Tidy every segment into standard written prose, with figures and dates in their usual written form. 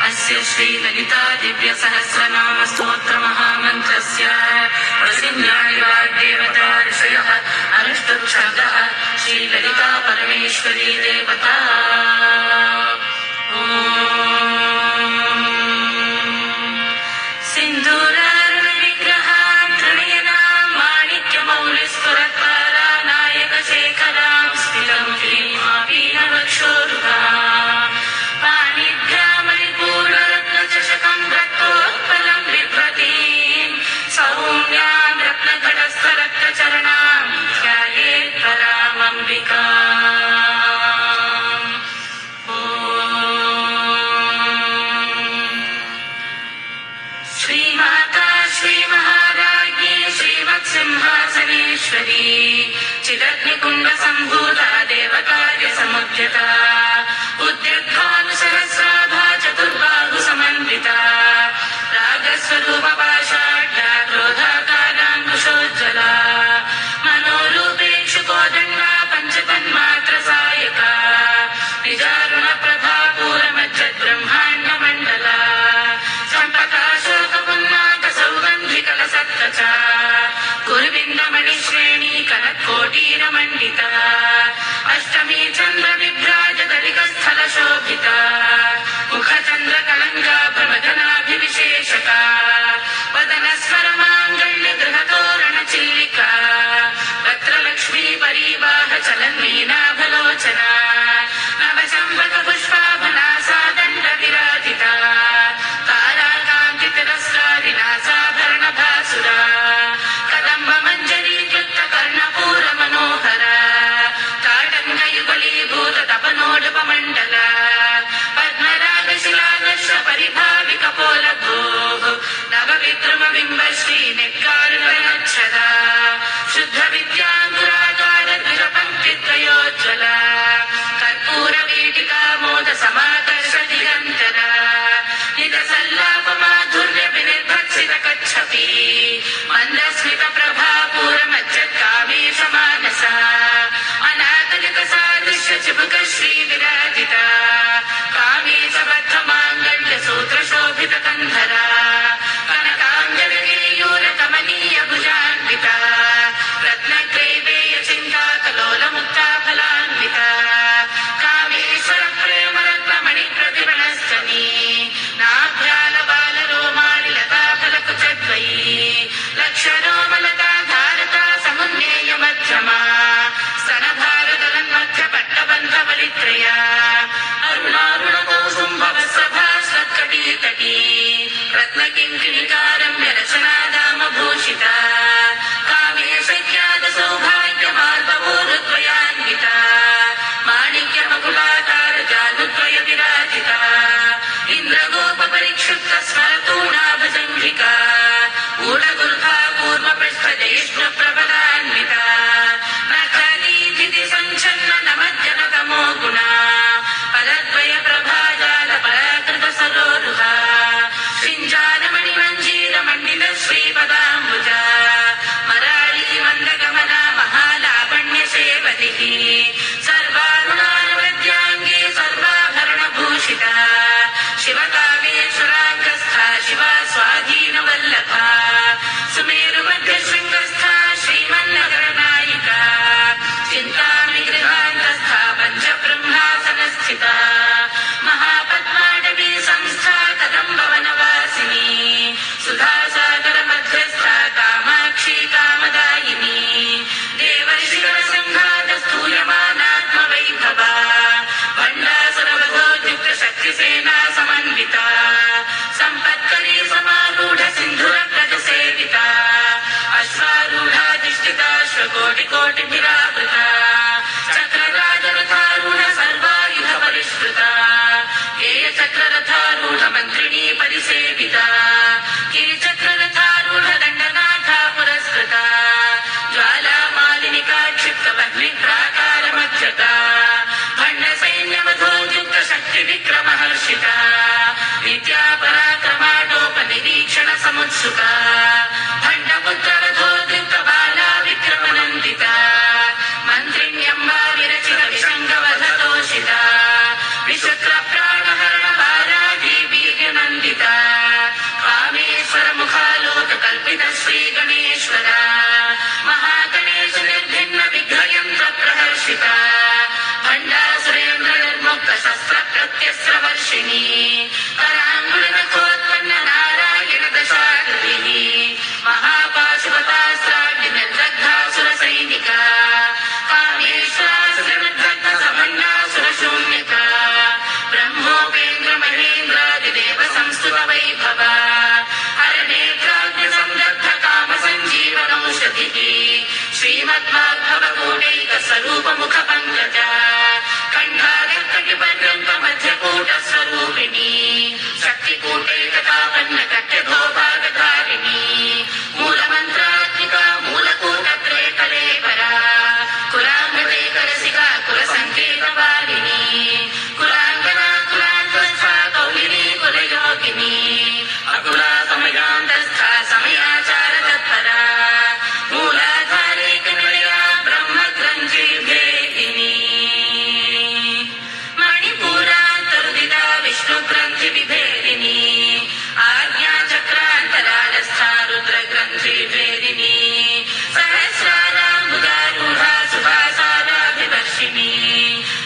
अस्य श्रीललिता दिव्यसहस्रनाम स्तोत्र महामन्त्रस्य प्रसिद्धानि वाग्देवता ऋषयः अनुष्टुप् श्रीललिता परमेश्वरी देवता। चिदग्निकुण्ड सम्भूता देवकार्य समुद्यता उद्यद्भानुसहस्राभा चतुर्बाहु समन्विता रागस्वरूप पाषाढ्या क्रोधाकाराङ्कुशोज्ज्वला मनोरूपेक्षु कोदण्डा पञ्चतन्मात्र सायका निजारुण प्रभा पूरमज्जद्ब्रह्माण्ड मण्डला सम्पकाशोकपुन्नाक सौगन्धिकलसत्कचा कुरुबिन्दमणिश्रेणी कनत्कोटीरमण्डिता अष्टमी चन्द्र विभ्राज दलिकस्थल शोभिता मुखचन्द्रकलङ्का प्रमदनाभिविशेषका वदनस्वर माङ्गल्य गृहतोरण चिल्लिका वक्त्रलक्ष्मी परीवाह चलन्मीनाभलोचना नवचम्पक पुष्पाभनासा दण्ड विराजिता ताराकान्ति तिरस्कारिनासाभरण भासुरा कदम्ब मञ्जरी कृत्त कर्णपूर मनोहर काटङ्ग युगलीभूत तपनोडपमण्डल पद्मराग शिलादर्श परिभावि कपोलभोः नवविद्रुम बिम्ब श्री नेक्कारुणच्छद शुद्ध विद्याङ्कुराकार द्विजपङ्क्तिद्वयोज्ज्वल कर्पूर वीटिका मोद समाकर्ष दिगन्तर निज सल्लाप माधुर्य विनिर्भत्सित कच्छपि मन्दस्मित प्रभा पूरमज्जत्कामेश मानस अनातलिक सादृश्य चिबुक श्री विराजिता कामेश बद्ध माङ्गल्य सूत्र शोभित कन्धर कनकाञ्जन केयूर कमनीय भुजान्विता रत्नग्रैवेय चिन्ता कलोल मुक्ता फलान्विता कामेश्वर प्रेम रत्नमणि प्रतिभणस्तनी नाभ्याल बाल रोमाणि लता फलकुचद्वयी लक्षरोमलता धारता समुन्नेय मध्यमा स्तनभारदलन्मध्य पट्टबन्धवलित्रया अरुणारुणकौसुम्भवस्रभास्वत्कटीतटी रत्नकिङ्किणिकारम्य रचनादामभूषिता कामेशज्ञात सौभाग्यमार्दवोरुद्वयान्विता माणिक्यमकुलाकार जानुद्वय विराजिता इन्द्रगोप परिक्षुप्त स्मरतूणाभजङ्घिका ऊढगुर्भा कूर्मपृष्ठ जयिष्णु प्रबलान्विता नखनीधिति सञ्छन्न नमज्जनतमो गुणा फलद्वय प्रभाजाल पराकृत सरोरुहा शिञ्जानमणि मञ्जीर मण्डित श्रीपदाम्बुजा मराळी मन्दगमना महालावण्य सेवतिः सर्वारुणानुवद्याङ्गे सर्वाभरणभूषिता शिवकामेश्वराङ्गस्था शिवा स्वाधीनवल्लभा सुमेरुमध्यशृङ्गस्था श्रीमन्नगरनायिका चिन्तामणि गृहान्तस्था पञ्चब्रह्मासनस्थिता महापद्माटवी संस्था कदम्बवनवासिनी सुधासागर मध्यस्था कामाक्षी कामदायिनी देवर्षिकर सङ्घात स्तूयमानात्मवैभवा भण्डासुरवधोद्युक्त शक्तिसेना समन्विता सम्पत्करी समारूढ सिन्धुरव्रजसेविता अश्वारूढाधिष्ठिताश्वकोटिकोटिभिरावृता चक्रराजरथारूढ सर्वायुध परिष्कृता केयचक्ररथारूढ मन्त्रिणी परिसेविता गिरिचक्ररथारूढ दण्डनाथा पुरस्कृता ज्वालामालिनिका क्षिप्तवह्निप्राकारमध्यता भण्डसैन्यवधोद्युक्त शक्तिविक्रमहर्षिता विद्यापराक्रमाटोपनिरीक्षण समुत्सुका भण्डपुत्ररथोद्युक्त बाला विक्रमनन्दिता मन्त्रिण्यम्बा विरचित विशङ्गवधतोषिता विशुक्रप्राणहरण बाला देवी ముఖ పంకజ కంఠాగర్కటిపర్యంత మధ్యకూట స్వరూపిణి శక్తికూటైకతాపన్న కట్యధోభాగధారిణి మూలమంత్రాత్మిక మూలకూటత్రయ కళేవరా కులాంగతే కరసిగా కుల సంకేతపాలిని కులాంగనా కులాంతస్థ కౌలిని కులయోగిని అకులా సమయాంతస్థ సమయాచార తత్పరా మూలాధారైక నిలయా బ్రహ్మగ్రంథి భేదిని మణిపూరాంతరుదిత విష్ణు గ్రంథి విభేదిని ఆజ్ఞాచక్రాంతరాలస్థ రుద్ర గ్రంథి భేదిని సహస్రారాంబుదారూఢ సుభాసారాభివర్షిణి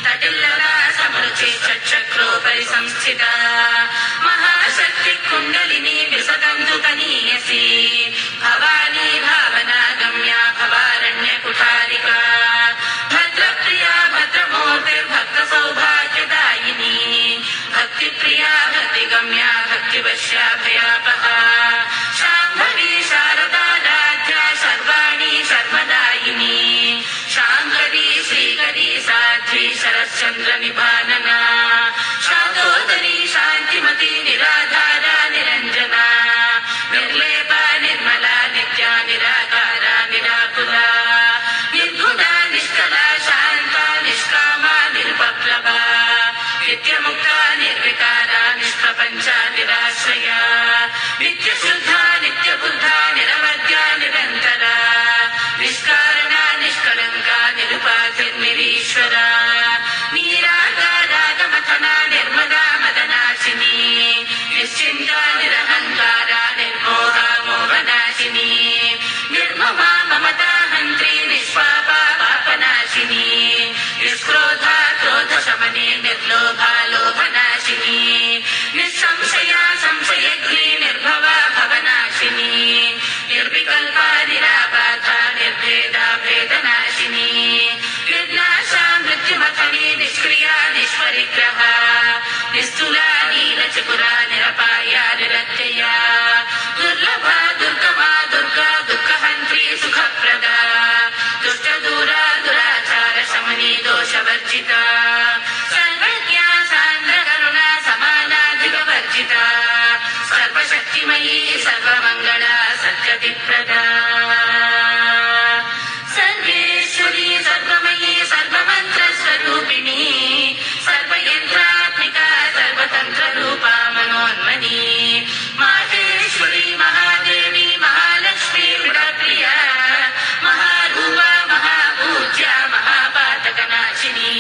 తటిల్లతా సమరుచి చక్రోపరి సంస్థిత మహాశక్తి కుండలిని విసదంతు తనీయసి భవానీ భావనా గమ్యా భవారణ్య కుఠారికా భద్రప్రియా భద్రమూర్తిర్భక్త సౌభాగ్యదాయిని భక్తిప్రియా భక్తిగమ్యా భక్తివశ్యా భయాపహ శాంభవి శారదారాధ్యా శర్వాణి శర్మదాయిని శాంకరీ శ్రీకరీ సాధ్వి శరశ్చంద్ర నిభాననా శాతోదరీ శాంతిమతి నిరాధారా నిరంజనా నిర్లేప నిర్మల నిత్య నిరాకార నిరాకుల నిర్గుణ నిష్కల శాంత నిష్కామ నిరుపప్లవ నిత్యముక్త నిర్వికార నిష్ప్రపంచ నిరాశ్రయ నిత్యశుద్ధ నిత్యబుద్ధ నిరవద్య నిరంతర నిష్కారణ నిష్కళంక నిరుపాధిర్నిరీశ్వర నీరాగారాగమథన నిర్మదా మదనాశిని నిశ్చింత నిరహంకార నిర్మోహ మోహనాశిని నిర్మమా మమతా హంత్రి నిష్పాప పాపనాశిని నిష్క్రోధ క్రోధ శమని నిర్లోభ లోభనాశిని నిస్సంశయ సంశయగ్ని నిర్భవ భవనాశిని నిర్వికల్ప నిరాబాధ నిర్భేద భేదనాశిని నిర్నాశ మృత్యుమథని నిష్క్రియ నిష్పరిగ్రహ నిస్థూల నీలచకుర నిరపాయ నిరత్యయ దుర్లభ దుర్గమా దుర్గా దుఃఖహంత్రి సుఖప్రద దుష్టదూర దురాచార శమని దోషవర్జిత సర్వజ్ఞ సాంద్ర కరుణ సమానాధికవర్జిత సర్వశక్తిమయీ సర్వమంగళ సత్యతిప్రద సర్వేశ్వరీ సర్వమయీ సర్వమంత్ర స్వరూపిణి సర్వయంత్రాత్మిక సర్వతంత్ర రూపా మనోన్మని మాహేశ్వరి మహాదేవి మహాలక్ష్మి ప్రియ మహారూప మహాపూజ్య మహాపాతకనాశిని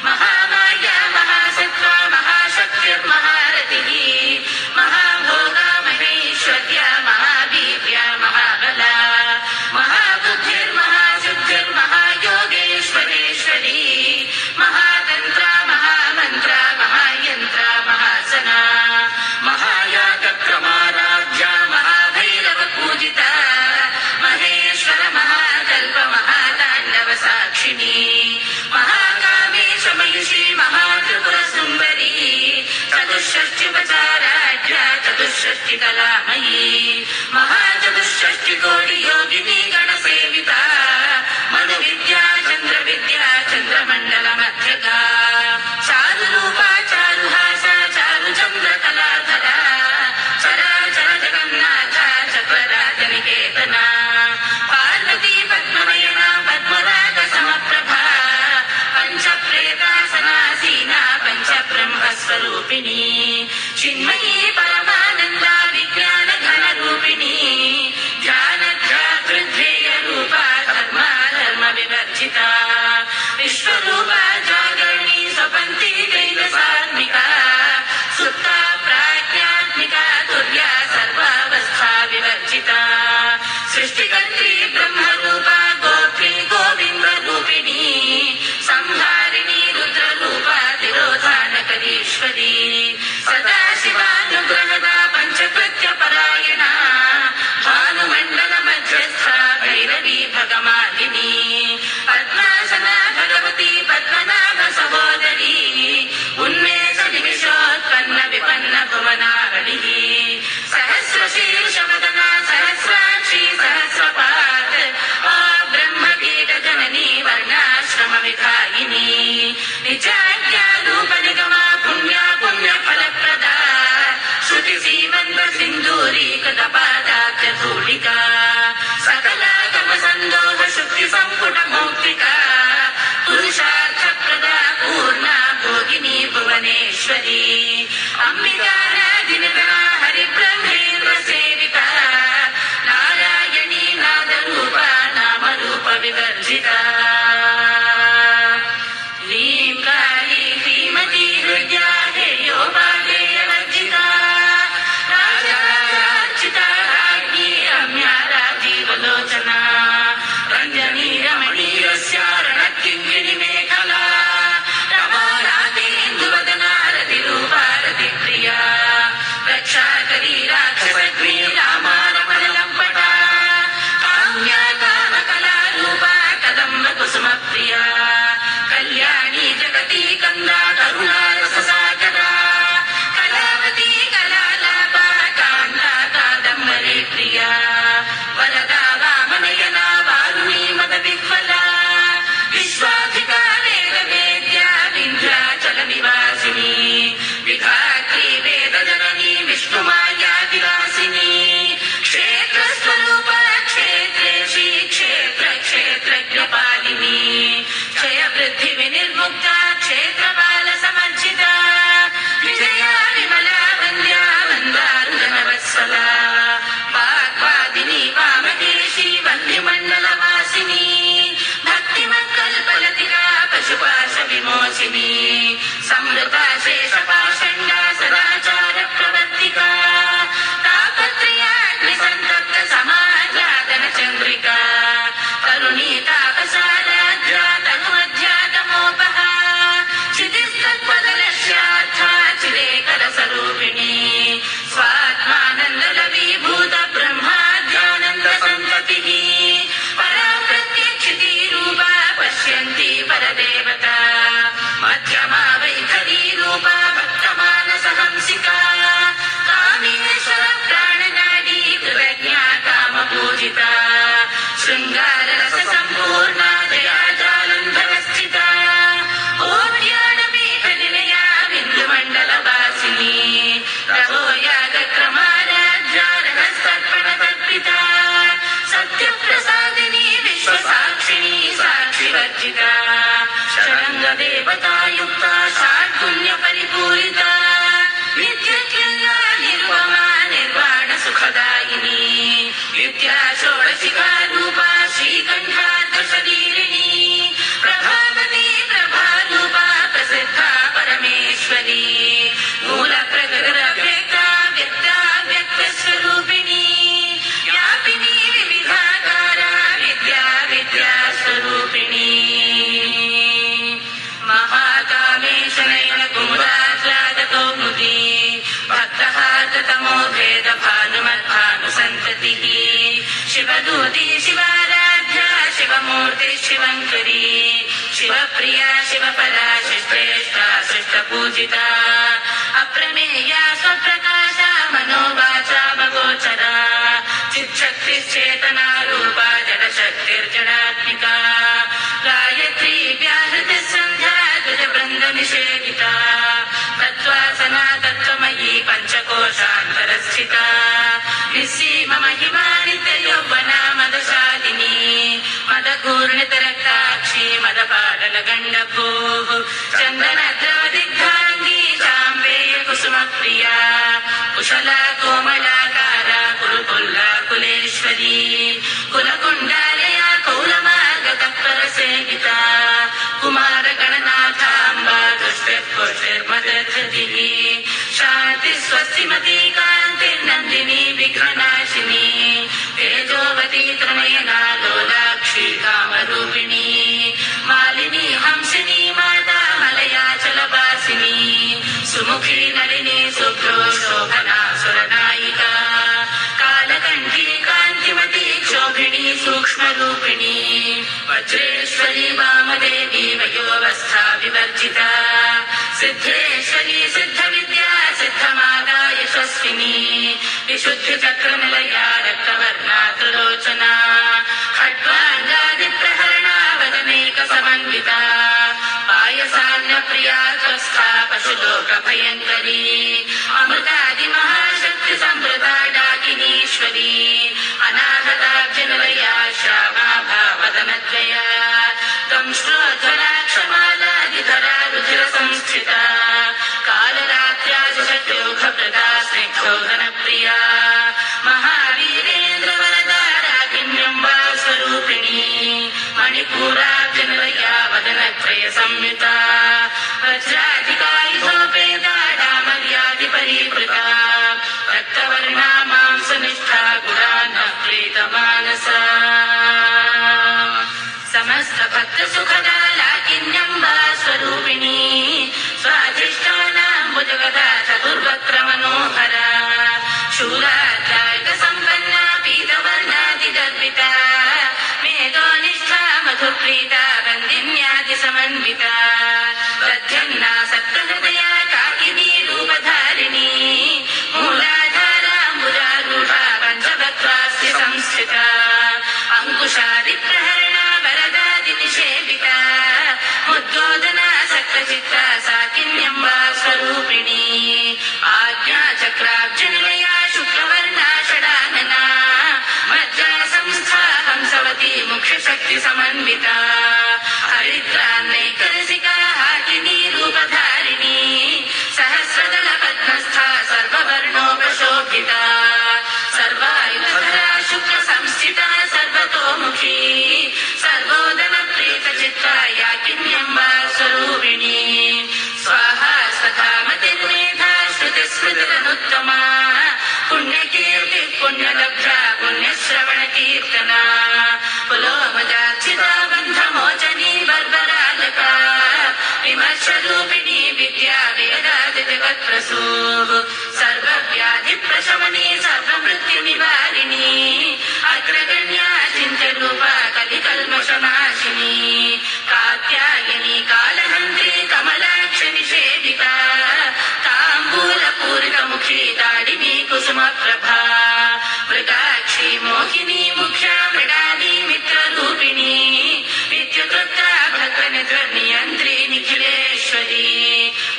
మహామాయ మహాసత్వ మహాశక్తిర్మహారతి మహాభోగ మహేశ్వర్య మహావీర్య మహాబల మహాబుద్ధిర్మహాసిద్ధిర్మహాయోగేశ్వరేశ్వరి మహాతంత్ర మహామంత్ర మహాయంత్ర మహాసన మహాయాగక్రమారాధ్య మహాభైరవ పూజిత మహేశ్వర మహాకల్ప మహాతాండవ సాక్షిణి మహాకామేశమయుషి మహాత్రిపుర సుందరి చతుషష్టిపచారాఢ్య చతుషష్టి కళామయీ మహాచతుషష్టి కోటి యోగిని గణసేవిత మను విద్యా చంద్ర విద్యా చంద్రమండల మధ్యగా చారు రూప చారుహాస చారు చంద్ర కళాధర చరాచర జగన్నాథ చక్రరాజ నికేతన పార్వతీ పద్మనయన పద్మరాగ సమప్రభ పంచ ప్రేతాసనాసీన పంచ బ్రహ్మస్వరూపిణి చిన్మయీ పరమానంద విజ్ఞాన ఘన రూపిణి ధ్యాన ధ్యాతృధ్యేయ రూప ధర్మ स्तुति सीमन्त सिन्दूरीकृत पादाब्ज धूलिका सकलागम सन्दोह शुक्ति सम्पुट मौक्तिका पुरुषार्थ प्रदा पूर्णा भोगिनी भुवनेश्वरी अम्बिकानादिनिधना हरिब्रह्मेन्द्र सेविता नारायणी नादरूपा नामरूप विवर्जिता ह्रीं काली ह्रीमती हृद्या हेयोपादेयवर्जिता राजार्चिता राज्ञी रम्या राजीवलोचना रञ्जनी रमणीयस्यारणकिङ्किणी मेखला रमारातेन्दुवदना रतिरूपा रतिप्रिया रक्षाकरी राक्षसग्नी रामा रमणलम्पटा काम्या कामकलारूपा कदम्ब कुसुमप्रिया कल्याणी जगती कन्दा करुणा रससागरा कलावती कलालापा कान्ता कादम्बरी प्रिया वरदा वामनयना वारुणी मदविह्वला विश्वाधिका वेदवेद्या विन्ध्याचल निवासिनी विधात्री वेदजननी विष्णुमाया विलासिनी क्षेत्रस्वरूपा क्षेत्रेशी क्षेत्र क्षेत्रज्ञपालिनी क्षय वृद्धि विनिर्मुक्ता क्षेत्रपाल समर्जिता विजया विमला वन्द्या वन्दारुजनवत्सला वाग्वादिनी वामकेशी वह्निमण्डलवासिनी भक्तिमत्कल्पलतिका पशुपाश विमोचिनी समृता शेषपाषण्डा सदाचार प्रवर्तिका तापत्रयाग्निसन्तप्त समाह्लादन चन्द्रिका तरुणी तापसाराध्या तनुमध्यातमोपः क्षितिस्तत्पदलक्ष्यार्था चिरेकरसरूपिणी स्वात्मानन्दलवीभूत ब्रह्माद्यानन्दसन्ततिः परा प्रत्यक्षितीरूपा पश्यन्ती परदेवता मध्यमा वैखरीरूपा भक्तमानसहंसिका कामेश्वर प्राणनाडी कृतज्ञा कामपूजिता शृङ्गाररससम्पूर्णा दया जालन्धरस्थिता ओड्याडपीठनिलया बिन्दुमण्डलवासिनी रवो यागक्रमाराध्या रहस्तर्पणतर्पिता सत्यप्रसादिनी विश्वसाक्षिणी साक्षिवर्जिता शरङ्गदेवतायुक्ता षाड्गुण्यपरिपूरिता नित्यक्रिया निर्वमा निर्वाणसुखदायिनी विद्या षोडशिका रूपा श्रीकण्ठार्धशरीरिणी प्रभावती प्रभारूपा प्रसिद्धा परमेश्वरी मूलप्रकृतिरव्यक्ता व्यक्ता व्यक्तस्वरूपिणी व्यापिनी विविधाकारा विद्या विद्यास्वरूपिणी महाकामेशनयन कुमुदाह्लादकौमुदी भक्तहार्दतमो भेद भानुमद्भानुसन्ततिः शिवदूती शिवाराध्या शिवमूर्ति शिवङ्करी शिवप्रिया शिवपरा शिष्टेष्टा शिष्टपूजिता अप्रमेया स्वप्रकाशा मनोवाचा भगोचरा चिच्छक्तिश्चेतना रूपा जडशक्तिर्जडात्मिका गायत्री व्याहृतिसन्ध्या गजवृन्दनिषेविता तत्त्वासना तत्त्वमयी पञ्चकोशान्तरस्थिता निःसीम महिमा नित्ययौवना मदशालिनी मदघूर्णितरक्ताक्षी मदपाटलगण्डभूः चन्दनद्रवदिग्धाङ्गी चाम्बेय कुसुमप्रिया कुशला कोमलाकारा कुरुकुल्ला कुलेश्वरी कुलकुण्डालया कौलमार्गतत्परसेविता कुमारगणनाथाम्बा दुष्टिर्पुष्टिर्मदधृतिः शान्ति स्वस्तिमती कान्तिर्नन्दिनी विघ्ननाशिनी तेजोवती त्रिनयना लोलाक्षी कामरूपिणी मालिनी हंसिनी माता मलयाचलवासिनी सुमुखी नलिनी शुभ्रो शोभना सुरनायिका कालकण्ठी कान्तिमती क्षोभिणी सूक्ष्मरूपिणी वज्रेश्वरी वामदेवी वयोवस्था विवर्जिता सिद्धेश्वरी सिद्धविद्या सिद्धमाता यशस्विनी विशुद्धिचक्रनिलया रक्तवर्णा त्रिलोचना खड्वाङ्गादिप्रहरणा वदनैकसमन्विता पायसान्नप्रिया स्वस्था पशुलोकभयङ्करी अमृतादिमहाश ಶೋಧನ ಪ್ರಿಯ ಮಹಾವೀರೇಂದ್ರ ವರದಾರಾಗಿಣ್ಯಂಬ ಸ್ವರೂಪಿಣಿ ಮಣಿಪೂರಾರ್ಜುನರಯ ವದನತ್ರಯ ಸಂಯುತ ವಜ್ರಾಧಿಕಾಯುಧೋಪೇತ ಡಾಮರ್ಯಾದಿ ಪರಿವೃತ ರಕ್ತವರ್ಣ ಮಾಂಸನಿಷ್ಠಾ ಗುಣಾನ ಪ್ರೀತ ಮಾನಸ ಸಮಸ್ತ ಭಕ್ತ ಸುಖದ ಲಾಕಿನ್ಯಂಬ ಸ್ವರೂಪಿಣಿ ಸ್ವಾಧಿಷ್ಠಾನಾಂಬುಜಗದ ಚತುರ್ವಕ್ರ ಮನೋಹರ ಶೂಲಾಧ್ಯಾಯುತ ಸಂಪನ್ನ ಪೀತವರ್ಣಾದಿ ಗರ್ಭಿತ ಮೇಧೋನಿಷ್ಠಾ ಮಧುಪ್ರೀತ ವಂದಿನ್ಯಾದಿ ಸಮನ್ವಿತ ತದ್ಯನ್ನ ಸಪ್ತಹೃದಯ ಕಾಕಿನಿ ರೂಪಧಾರಿಣಿ ಮೂಲಾಧಾರಾಂಬುಜಾರೂಢ ಪಂಚಭಕ್ರಾಸ್ಯ ಸಂಸ್ಥಿತ ಅಂಕುಶಾದಿ ಪ್ರಹರಣ ವರದಾದಿ ನಿಷೇವಿತ ಮುದ್ದೋದನ ಸಕ್ತಚಿತ್ತ ಸಾಕಿನ್ಯಂಬ ಸ್ವರೂಪಿಣಿ ಆಜ್ಞಾ ಚಕ್ರಾಬ್ಜನಿಲಯ ಶುಕ್ರವರ್ಣ ಷಡಾನನ ಮಜ್ಜಾ ಸಂಸ್ಥಾ ಹಂಸವತಿ ಮುಖ್ಯ ಶಕ್ತಿ ಸಮನ್ವಿತ ಹರಿದ್ರಾನ್ನೈಕರಸಿಕ ಹಾಕಿನಿ ರೂಪಧಾರಿಣಿ ಸಹಸ್ರದಳ ಪದ್ಮಸ್ಥ ಸರ್ವವರ್ಣೋಪಶೋಭಿತ ಸರ್ವಾಯುಧರ ಶುಕ್ರ ಸಂಸ್ಥಿತ ಸರ್ವತೋಮುಖಿ ಸರ್ವೋದನ ಪ್ರೀತ ಚಿತ್ತ ಯಾಕಿನ್ಯಂಬ ಸ್ವರೂಪಿಣಿ ಸ್ವಾಹ ಸ್ವಧಾಮತಿರ್ಮೇಧ ಶ್ರುತಿ ಸ್ಮೃತಿರನುತ್ತಮ ಪುಣ್ಯಕೀರ್ತಿ ಪುಣ್ಯಲಬ್ಧ ಪುಣ್ಯಶ್ರವಣ ಕೀರ್ತನ ಪುಲೋಮಜಾಚಿತ ಬಂಧ ಮೋಚನಿ ಬರ್ಬರಾಲಕ ವಿಮರ್ಶರೂಪಿಣಿ ವಿದ್ಯಾ ವೇದಾದಿ ಜಗತ್ಪ್ರಸೂ ಸರ್ವವ್ಯಾಧಿ ಪ್ರಶಮನಿ ಸರ್ವಮೃತ್ಯು ನಿವಾರಿಣಿ ಅಗ್ರಗಣ್ಯ ಚಿಂತ್ಯ ರೂಪ ಕಲಿಕಲ್ಮಷನಾಶಿನಿ ಕಾತ್ಯಾಯನಿ ಕಾಲಹಂತ್ರಿ ಕಮಲಾಕ್ಷ ನಿಷೇವಿತ ತಾಂಬೂಲ ಪೂರಿತ ಮುಖಿ ತಾಡಿನಿ ಕುಸುಮ ಪ್ರಭಾ ಮೃಗಾಕ್ಷಿ ಮೋಹಿನಿ ಮುಖ್ಯ ಮೃಡಾನಿ ಮಿತ್ರ ರೂಪಿಣಿ ವಿದ್ಯುತೃಪ್ತ ಭಕ್ತ ನಿಯಂತ್ರಿ ನಿಖಿಲೇಶ್ವರಿ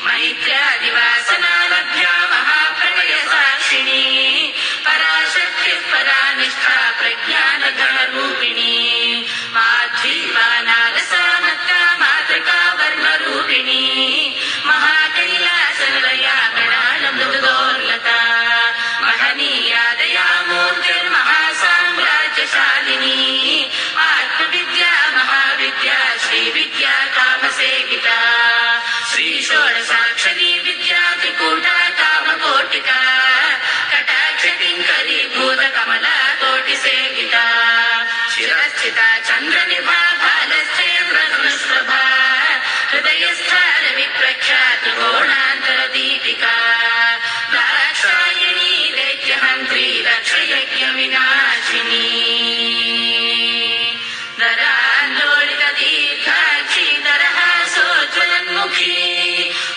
ಮೈತ್ರ್ಯಾದಿವಾಸನಾ ಲಭ್ಯ ಮಹಾಪ್ರಳಯ ಸಾಕ್ಷಿಣಿ ಪರಾಶಕ್ತಿ ಪರಾನಿಷ್ಠಾ ಪ್ರಜ್ಞಾನಘನ ರೂಪಿಣಿ ಮಾಧ್ವೀಪಾನಾಲಸಾಮತ್ತ ಮಾತೃಕಾ ವರ್ಣ ರೂಪಿಣಿ ಮಹಾಕೈಲಾಸನಿಲಯ ಮೃಣಾಲ ಮೃದುದೋರ್ಲತ ಮಹನೀಯಾದಯಾ ಮೂರ್ತಿರ್ಮಹಾಸಾಮ್ರಾಜ್ಯಶಾಲಿನಿ ಆತ್ಮವಿದ್ಯಾ ಮಹಾವಿದ್ಯಾ ಶ್ರೀವಿದ್ಯಾ ಕಾಮಸೇವಿತ ಶ್ರೀ ಷೋಡಸಾಕ್ಷರಿ ವಿದ್ಯಾ ತ್ರಿಕೂಟ ಕಾಮಕೋಟಿಕ ಕಟಾಕ್ಷ ಕಿಂಕರಿ ಭೂತ ಕಮಲ ಕೋಟಿ ಸೇವಿತ ಶಿರಸ್ಥಿತ ಚಂದ್ರ ನಿಭಾ ಬಾಲಶ್ಚೇಂದ್ರ ಧನುಷ್ಪ್ರಭಾ ಹೃದಯಸ್ಥ ರವಿ ಪ್ರಖ್ಯಾತಿ ಗೋಣಾಂತರ ದೀಪಿಕಾ ದಾಕ್ಷಾಯಿಣಿ ದೈತ್ಯಹಂತ್ರಿ ರಕ್ಷಯಜ್ಞ ವಿನಾಶಿನಿ ದರಾಂದೋಳಿತ ದೀರ್ಘಾಕ್ಷಿ ದರಹಾಸೋಜ್ವಲನ್ಮುಖಿ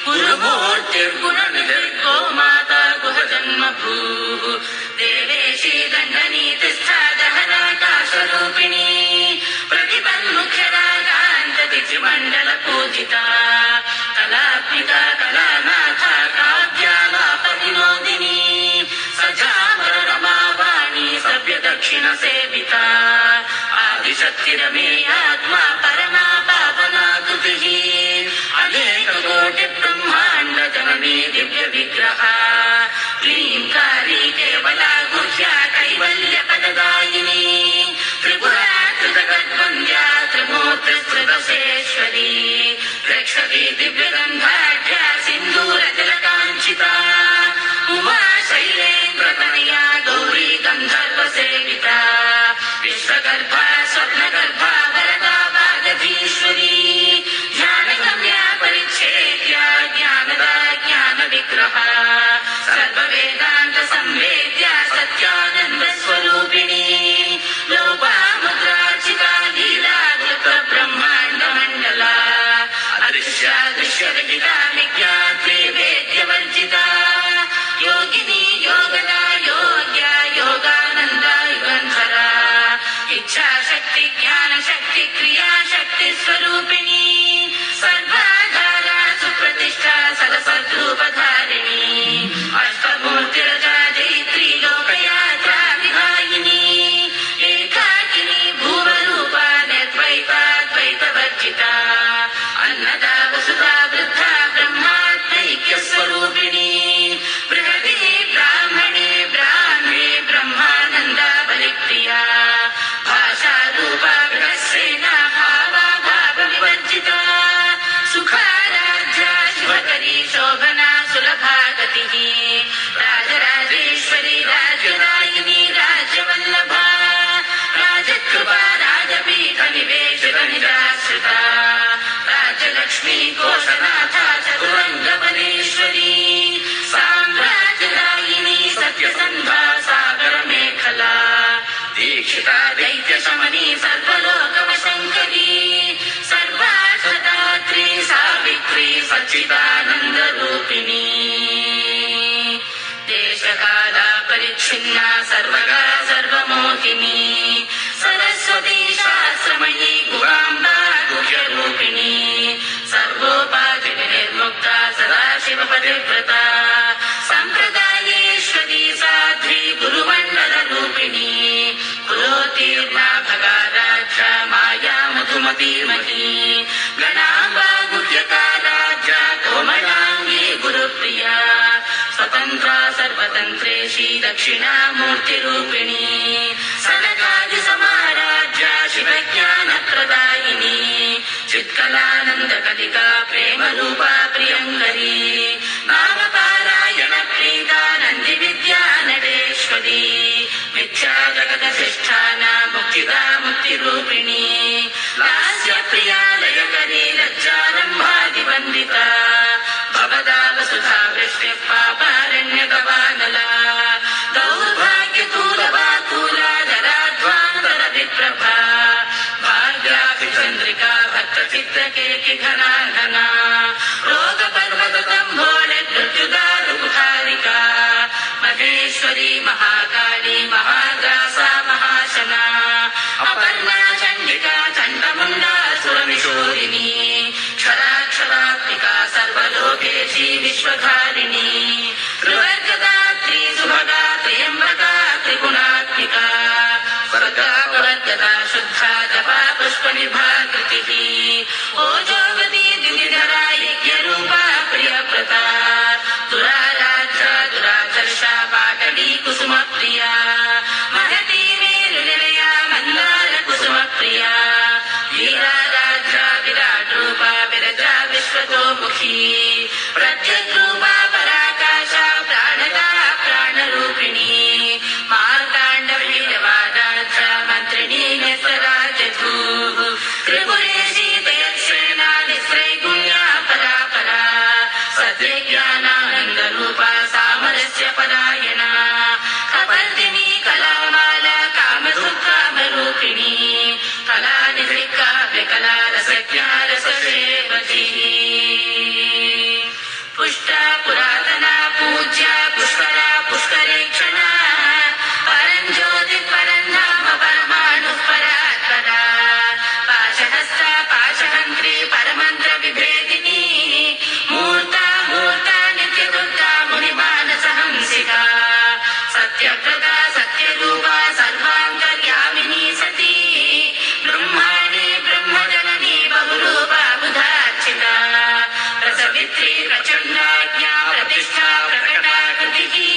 ಗುರುಮೂರ್ತಿರ್ಗುಣನಿಧಿರ್ಗೋ ಮಾತಾ ಗುಹ ಜನ್ಮಭೂ ದೇವೇಶಿ ದಂಡನೀತಿಸ್ಥ ದಹನಾಕಾಶರೂಪಿಣಿ ಪ್ರತಿಪನ್ಮುಖ್ಯರಾಗಾಂತತಿ ತ್ರಿಮಂಡಲ ಪೂಜಿತ ಕಲಾತ್ಮಿಕ ಕಲಾನಾಥ ಕಾವ್ಯಾಲಾಪ ವಿನೋದಿನಿ ಸಜಾಮರ ರಮಾವಾಣಿ ಸಭ್ಯ ದಕ್ಷಿಣ ಸೇವಿತ ಆದಿಶಕ್ತಿರಮೇಯಾತ್ಮ ಪರಮಾ ಪಾವನಾಕೃತಿ ಅನೇಕ ಕೋಟಿ ಬ್ರಹ್ಮಾಂಡ ಜನನಿ ದಿವ್ಯ ವಿಗ್ರಹ ಕ್ಲೀಂಕಾರಿ ಕೇವಲ ಗುಹ್ಯ ಕೈವಲ್ಯ ಪದದಾಯಿನಿ ತ್ರಿಪುರಾಕೃತ ಗದ್ವಂದ್ಯ ತ್ರಿಮೂರ್ತಿಸ್ತ್ರಿದಶೇಶ್ವರಿ ಪ್ರೇಕ್ಷವಿ ದಿವ್ಯಗಂಧಾಢ್ಯ ಸಿಂಧೂರ ತಿಲಕಾಂಚಿತ ಉಮಾ ಶೈಲೇಂದ್ರ ತನಯ ಗೌರಿ ಗಂಧರ್ವ ಸೇವಿತ ವಿಶ್ವಗರ್ಭ ಸ್ವಪ್ನಗರ್ಭ ವರದಾ ವಾಗಧೀಶ್ವರಿ ಧ್ಯಾನಗಮ್ಯ ಪರಿಚ್ಛೇದ್ಯ ಜ್ಞಾನದ ಜ್ಞಾನ ವಿಗ್ರಹ ಸರ್ವವೇದಾಂತ ಸಂವೇದ್ಯ ಸತ್ಯಾನಂದ ಸ್ವರೂಪಿಣಿ ಲೋಪಾಮುದ್ರಾರ್ಚಿತ ಲೀಲಾಕೃತ ಬ್ರಹ್ಮಾಂಡ ಮಂಡಲ ಅದೃಶ್ಯ ದೃಶ್ಯರಹಿತ ವಿಜ್ಞಾತ್ರಿ ವೇದ್ಯವರ್ಜಿತ ಯೋಗಿನಿ ಯೋಗದ ಯೋಗ್ಯ ಯೋಗಾನಂದ ಯುಗಂಧರ ಇಚ್ಛಾಶಕ್ತಿ ಜ್ಞಾನಶಕ್ತಿ ಕ್ರಿಯಾಶಕ್ತಿ ಸ್ವರೂಪಿಣಿ ಸರ್ವಾಧಾರ ಸುಪ್ರತಿಷ್ಠಾ ಸದಸದ್ರೂಪಧಾರಿಣಿ ಅಷ್ಟಮೂರ್ತಿರಜಾ ಜೈತ್ರಿ ಲೋಕಯಾತ್ರಾ ವಿಧಾಯಿನಿ ಏಕಾಕಿನಿ ಭೂವರೂಪ ನಿರ್ದ್ವೈತಾದ್ವೈತ ವರ್ಜಿತ ಅನ್ನದ ವಸುಧಾ ವೃದ್ಧ ಬ್ರಹ್ಮಾತ್ಮೈಕ್ಯ ಸ್ವರೂಪಿಣಿ ಬೃಹತಿ ಬ್ರಾಹ್ಮಣ దేశకాల పరిచ్ఛిన్న సర్వగా సర్వమోహిని సరస్వతి శాస్త్రమయీ గుహాంబా గుహ్యరూపిణి సర్వోపాధి నిర్ముక్త సదాశివ పతివ్రత సంప్రదాయేశ్వరీ సాధ్వి గురుమండల రూపిణి కులోత్తీర్ణ భగారాధ్య మాయా మధుమతీమహీ గణాంబా గుహ్యకారాధ్య కోమలాంగీ గురుప్రియా స్వతంత్ర సర్వతంత్రేషి దక్షిణామూర్తి రూపిణి సనకాది సమారాధ్య శివజ్ఞాన ప్రదాయిని చిత్కలానంద కలికా ప్రేమ రూపా ప్రియంకరీ నామపారాయణ ప్రీతా నంది విద్యా నటేశ్వరీ మిథ్యా జగత శిష్టాన ముక్తిదా ముక్తి రూపిణి లాస్య ప్రియా లయకరీ లజ్జారంభాది వందిత భవదావ సుధా వృష్టి పాపారణ్య గవానలా దౌర్భాగ్యతూల వాకూల జరాధ్వాంతర విప్రభా భాగ్యాభిచంద్రికా భక్త చిత్రకేకి ఘనాఘనా రోగ పర్వత తంభోళి మృత్యుదారు కుహారికా మహేశ్వరీ మహాకాళీ మహాగ్రాసా మహాశనా అపర్ణా చండికా చండముండా సురనిషోరిణి క్షరాక్షరాత్మికా సర్వలోకేశీ విశ్వధారిణి త్రివర్గదాత్రీ సుభగా త్ర్యంబకా త్రిగుణాత్మికా స్వర్గాపవర్గదా శుద్ధా జపా పుష్ప నిభాకృతి ఓజోవతి దివిధరా యజ్ఞరూపా ప్రియవ్రత దురారాధ్య దురాచర్ష పాటడీ కుసుమ ప్రియా మహతీ మేరు నిలయా మందార కుసుమ ప్రియా వీరారాధ్య విరాట్ రూపా విరజా విశ్వతోముఖీ ప్రత్యగ్రూపా పరాకాశ ప్రాణదా ప్రాణరూపిణి మార్తాండ భైరవాదాధ్య మంత్రిణీ నిస్సరాజధూ త్రిపురేశీ తయత్సేనా నిస్త్రైగుణ్యా పరాపరా సద్యజ్ఞానానంద రూపా సామరస్య పరాయణ కపర్దిని కళామాల కామసుకామరూపిణి కళానిధి కావ్యకళా రసజ్ఞా రససేవతి పుష్ట పురాతన పూజ్య పుష్కర పుష్కరేక్షణ పరంజ్యోతి పరంధామ పరమాణు పరాత్పరా పాశహస్త పాశహంత్రి పరమంత్ర విభేదిని మూర్త మూర్త నిత్యదుర్గ మునిమానస హంసికా సత్యవ్రత సత్యరూపా సర్వాంతర్యామిని సతీ బ్రహ్మాణి బ్రహ్మజననీ బహురూపా బుధార్చితా రసవిత్రీ ప్రచండాజ్ఞా ప్రతిష్ఠా ప్రకటాకృతి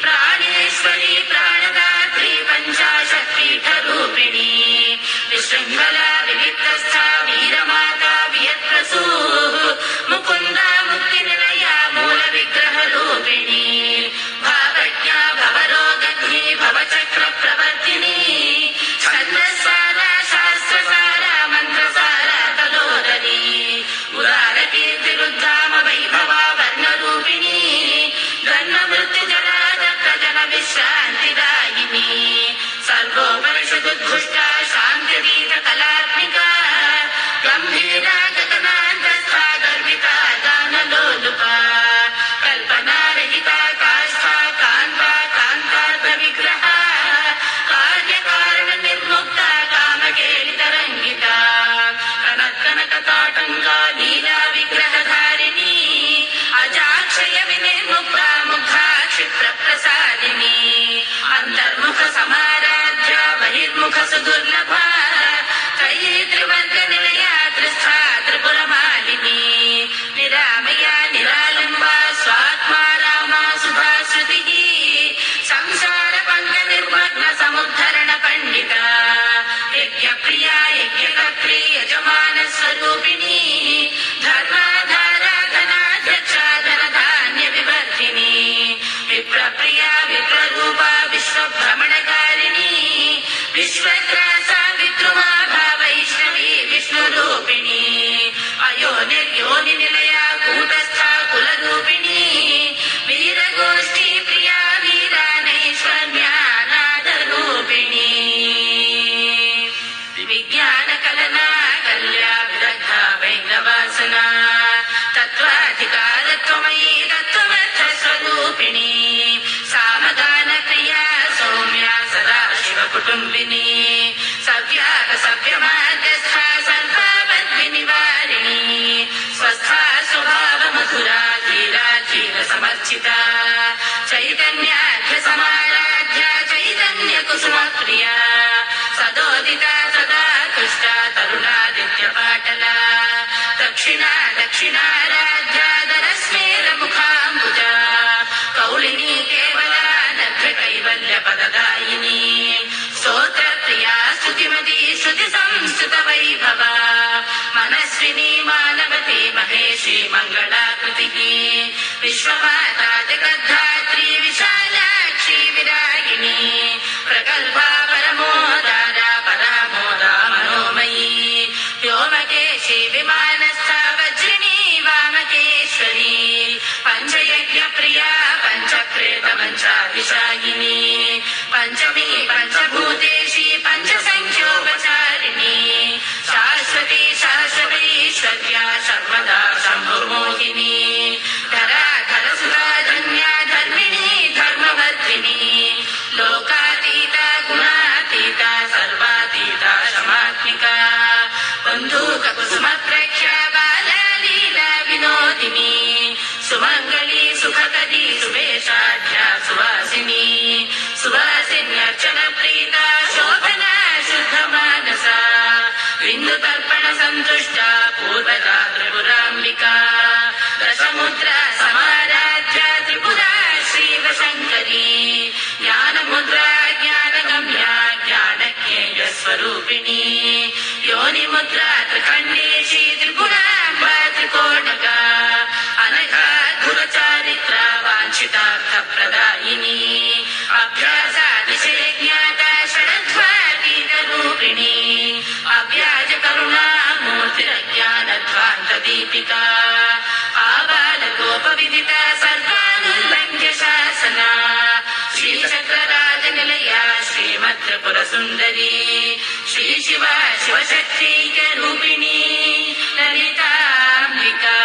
ప్రాణేశ్వరీ ప్రాణదాత్రీ పంచాశక్తిపీఠరూపిణి విశృంఖలా వివిక్తస్థా వీరమాతా వియత్ప్రసూ ముకుందా ముక్తి నిలయా మూల విగ్రహ రూపిణి భావజ్ఞా భవరోగగ్ని భవచక్ర ప్రవర్తిని ఛందస్సార శాస్త్రసార మంత్రసార తలోదరి ఉదార కీర్తి రుద్ధామ వైభవా వర్ణరూపిణి జన్మ మృత్యు జరా దత్త జన విశ్రాంతిదాయిని సర్వోపనిషదుద్ఘుష్ట శాంతిగీత కళాత్మికా గంభీరా గగనాంతస్థా గర్వితా గానలోలుపా కల్పనారహితా కాష్ఠా కాంతా కాంతార్థ విగ్రహ కార్యకారణ నిర్ముక్త కామకేలితరంగిత కనకనక తాటంగా లీలా విగ్రహధారిణి అజాక్షయ వినిర్ముక్త ముగ్ధా క్షిప్ర ప్రసాదిని అంతర్ముఖ సమారాధ్య బహిర్ముఖ సుదుర్లభ త్రయీ త్రివర్గ నిలయా త్రిస్థా త్రిపురమాలిని నిరామయ నిరాలంబ స్వాత్మా రామా సుధాశ్రుతి సంసార పంక నిర్మగ్న సముద్ధరణ పండిత యజ్ఞప్రియా యజ్ఞకర్త్రీ యజమాన స్వరూపిణి ధర్మాధారా ధనాధ్యక్ష ధనధాన్య వివర్ధిని విప్రప్రియా విప్రరూపా విశ్వభ్రమణకారిణి విశ్వగ్రాసా విద్రుమా భావైష్ణవీ విష్ణురూపిణి అయోనిర్యోని నిలయా కూటస్థా కులరూపిణి వీరగోష్ఠీ ప్రియా వీరానైశ్వర్యానాదరూపిణి విజ్ఞాన కలనా కల్యా విదగ్ధ వైగ్రవాసనా తత్వాధికారత్వమయీ తత్వమర్థ స్వరూపిణి కుటుంబిని సవ్యాగ సవ్యమార్గస్థ సర్వావద్వినివారిణి స్వస్థ స్వభావ మధురా ధీరా ధీర సమర్చిత చైతన్యాఖ్య సమారాధ్య చైతన్య కుసుమ ప్రియా సదోదిత సదా కృష్ట తరుణాదిత్య పాటల దక్షిణ దక్షిణారాధ్యాదరస్మేర ముఖాంబుజ కౌళిని కేవల నభ్య కైవల్య పదదాయిని స్తోత్ర ప్రియా స్తుతిమతి శృతి సంస్కృత వైభవ మనస్విని మానవతి మహేషి మంగళాకృతి విశ్వమాతా జగద్ధాత్రి విశాలాక్షి విరాగిణి ప్రగల్భా పరమోదారా పరమోదా మనోమయీ వ్యోమకేశి విమానస్థ వజ్రిణీ వామకేశ్వరీ పంచయజ్ఞ ప్రియా పంచప్రేత పంచాభిషాయిని పంచమీ పంచభూతేషి పంచ సంఖ్యోపచారిణి శాశ్వతి శాశ్వతైశ్వర్యా సర్వదా శంభుమోహిని ధరాధర సుధాధన్యా ధర్మిణీ ధర్మవర్ధిని లోకాతీత గుణాతీత సర్వాతీత శమాత్మిక బంధూక కుసుమ ప్రఖ్య బాలలీలా వినోదిని సుమంగళి సుఖకరి సువేషాఢ్య సువాసిని సువాసిన్యర్చన ప్రీత శోభన శుద్ధ మానస బిందు తర్పణ సంతుష్ట పూర్వజా త్రిపురాంబికా దశముద్ర సమారాధ్య త్రిపురా శ్రీవశంకరీ జ్ఞానముద్రా జ్ఞానగమ్య జ్ఞానజ్ఞేయ స్వరూపిణి యోనిముద్ర త్రిఖండేశి త్రిపురాంబ త్రికోణక అనఘాద్భుత చారిత్ర వాంఛితార్థ ప్రదాయిని అభ్యాసాదిశే జ్ఞాత షడధ్వాతీత రూపిణి అవ్యాజ కరుణా మూర్తిరజ్ఞానధ్వాంత దీపికా ఆబాల గోప విదిత సర్వానుల్లంఘ్య శాసన శ్రీచక్రరాజ నిలయ శ్రీమద్ త్రిపుర సుందరి శ్రీ శివ శివశక్తైక రూపిణి లలితాంబికా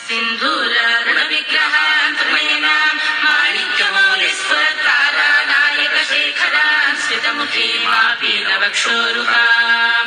సింధూరారుణ విగ్రహాం త్రినయనాం మాణిక్యమౌలిస్ఫురతారానాయక శేఖరాం శ్రితముఖీమాపీనవక్షోరుహాం